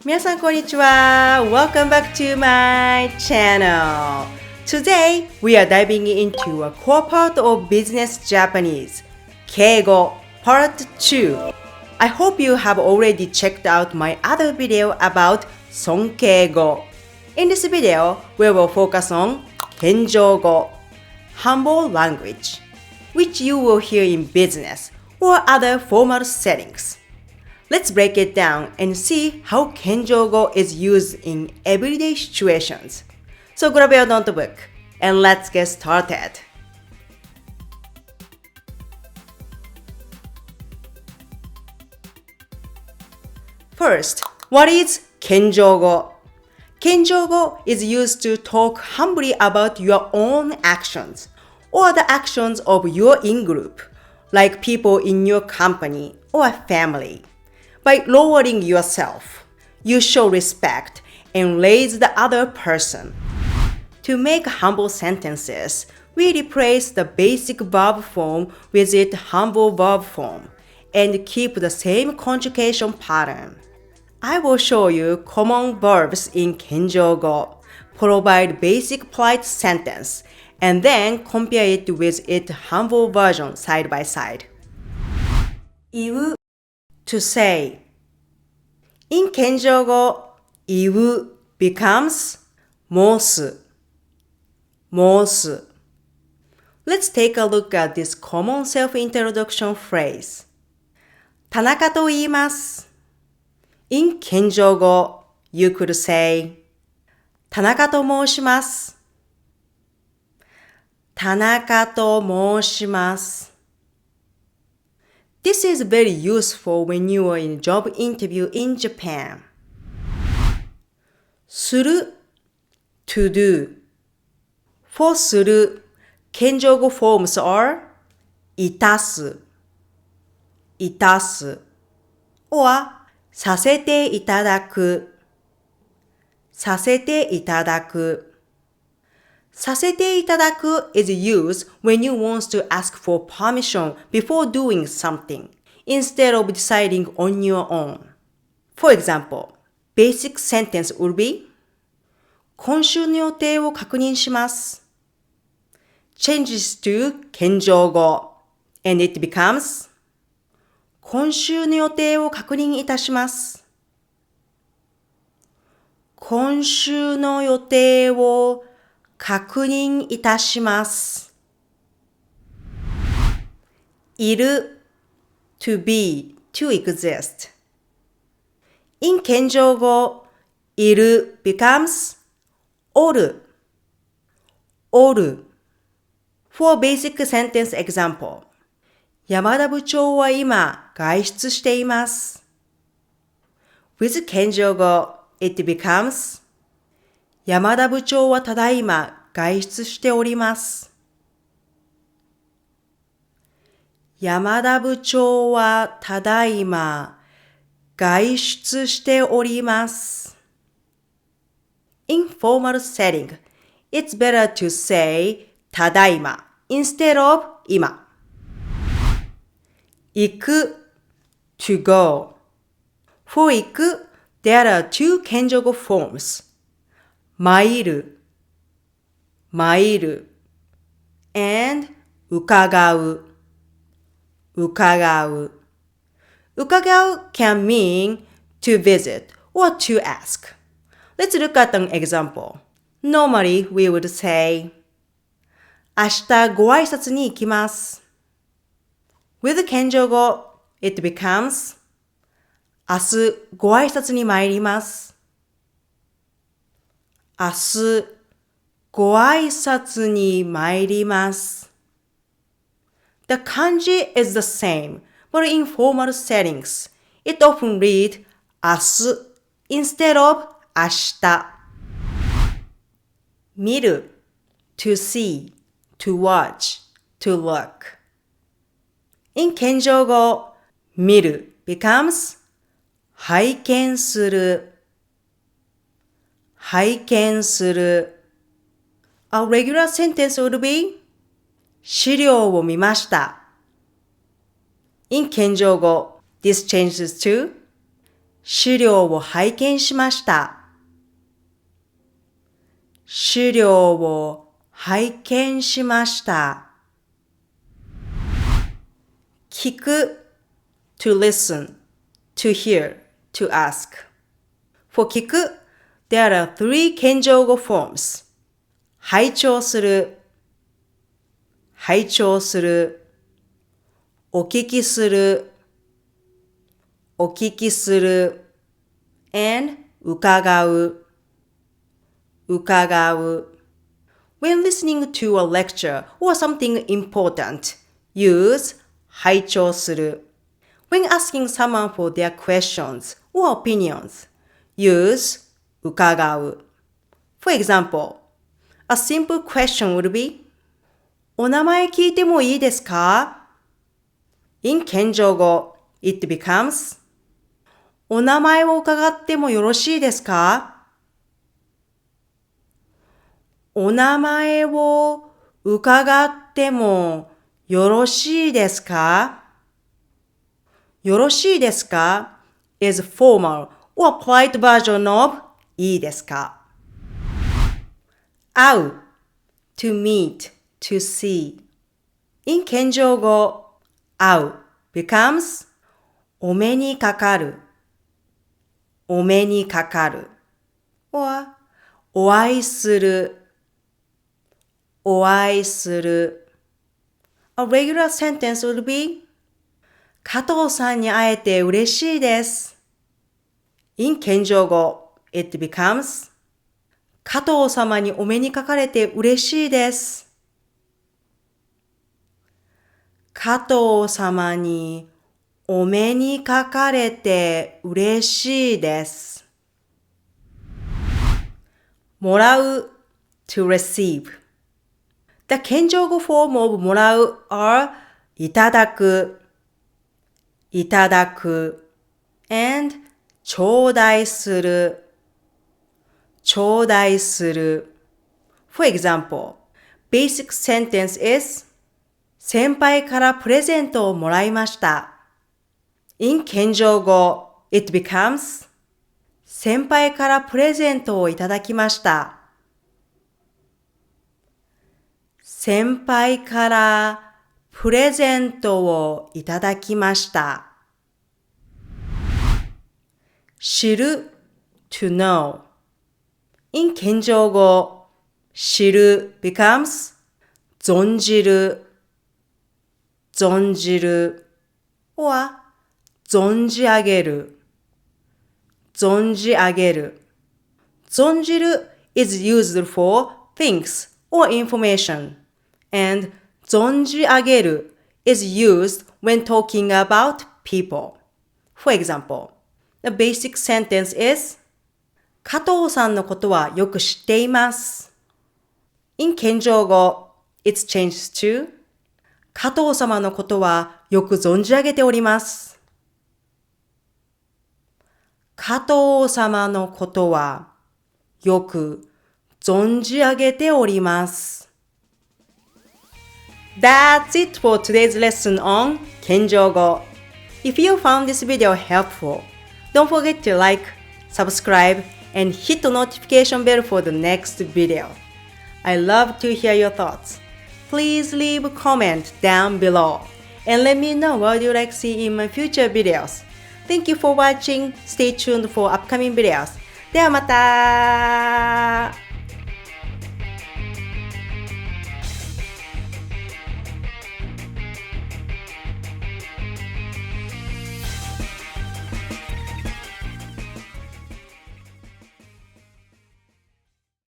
皆さんこんにちは。Welcome back to my channel. Today, we are diving into a core part of business Japanese, Keigo Part 2. I hope you have already checked out my other video about Keigo. In this video, we will focus on Kenjōgo, humble language, which you will hear in business or other formal settings. Let's break it down and see how Kenjōgo is used in everyday situations. So grab your notebook and let's get started. First, what is Kenjōgo? Kenjōgo is used to talk humbly about your own actions or the actions of your in-group, like people in your company or family. By lowering yourself, you show respect and raise the other person. To make humble sentences, we replace the basic verb form with its humble verb form and keep the same conjugation pattern. I will show you common verbs in Kenjōgo, provide basic polite sentence, and then compare it with its humble version side by side. Iwu, to say. In Kenjōgo, iwu becomes mosu. Mosu. Let's take a look at this common self-introduction phrase. 田中と言います。In Kenjōgo, you could say, 田中と申します。田中と申します。This is very useful when you are in a job interview in Japan. する to do. For する, Kenjōgo forms are いたす いたす or させていただくさせていただくさせていただく is used when you want to ask for permission before doing something, instead of deciding on your own. For example, basic sentence would be 今週の予定を確認します changes to Kenjōgo and it becomes 今週の予定を確認いたします今週の予定を確認いたします。いる to be, to exist. In Kenjōgo, いる becomes おる おる For basic sentence example, 山田部長は今外出しています。With Kenjōgo, it becomes山田部長はただいま外出しております。山田部長はただいま外出しております。In formal setting, it's better to say ただいま instead of 今。行く to go. For 行く, there are two Kenjōgo forms. 参る 参る and 伺う伺う伺う can mean to visit or to ask. Let's look at an example. Normally, we would say 明日ご挨拶に行きます With Kenjōgo, it becomes 明日ご挨拶に参ります明日ご挨拶に参ります。The kanji is the same, but in formal settings, it often read 明日 instead of 明日。見る to see, to watch, to look. In Kenjōgo, 見る becomes 拝見する拝見する A regular sentence would be 資料を見ました。In Kenjōgo, this changes to 資料を拝見しました。資料を拝見しました。聞く to listen, to hear, to ask. For 聞く, there are three Kenjōgo forms. 拝聴する、拝聴する、お聞きする、お聞きする、and 伺う、伺う。When listening to a lecture or something important, use 拝聴する。When asking someone for their questions or opinions, use 伺う。For example, a simple question would be お名前聞いてもいいですか ?In Kenjōgo, it becomes お名前を伺ってもよろしいですかお名前を伺ってもよろしいですかよろしいですか is formal or polite version of いいですか会う to meet, to see. In Kenjōgo, 会う becomes お目にかかる、お目にかかる or お会いする、お会いする。A regular sentence would be 加藤さんに会えて嬉しいです。In Kenjōgo, it becomes 加藤様にお目にかかれて嬉しいです。加藤様にお目にかかれて嬉しいです。もらう to receive.The Kenjōgo form of もらう are いただく、いただく and 頂戴する、頂戴する。For example, basic sentence is 先輩からプレゼントをもらいました。In Kenjōgo, it becomes 先輩からプレゼントをいただきました。先輩からプレゼントをいただきました。知る to know. In Kenjōgo, 知る becomes 存じる、存じる or 存じ上げる、存じ上げる。存じる is used for things or information.And 存じ上げる is used when talking about people. For example, the basic sentence is 加藤さんのことはよく知っています。In Kenjōgo, it's changed to 加藤様のことはよく存じ上げております。加藤様のことはよく存じ上げております。That's it for today's lesson on Kenjōgo. If you found this video helpful, don't forget to like, subscribe, and hit the notification bell for the next video. I love to hear your thoughts. Please leave a comment down below and let me know what you'd like to see in my future videos. Thank you for watching. Stay tuned for upcoming videos. ではまた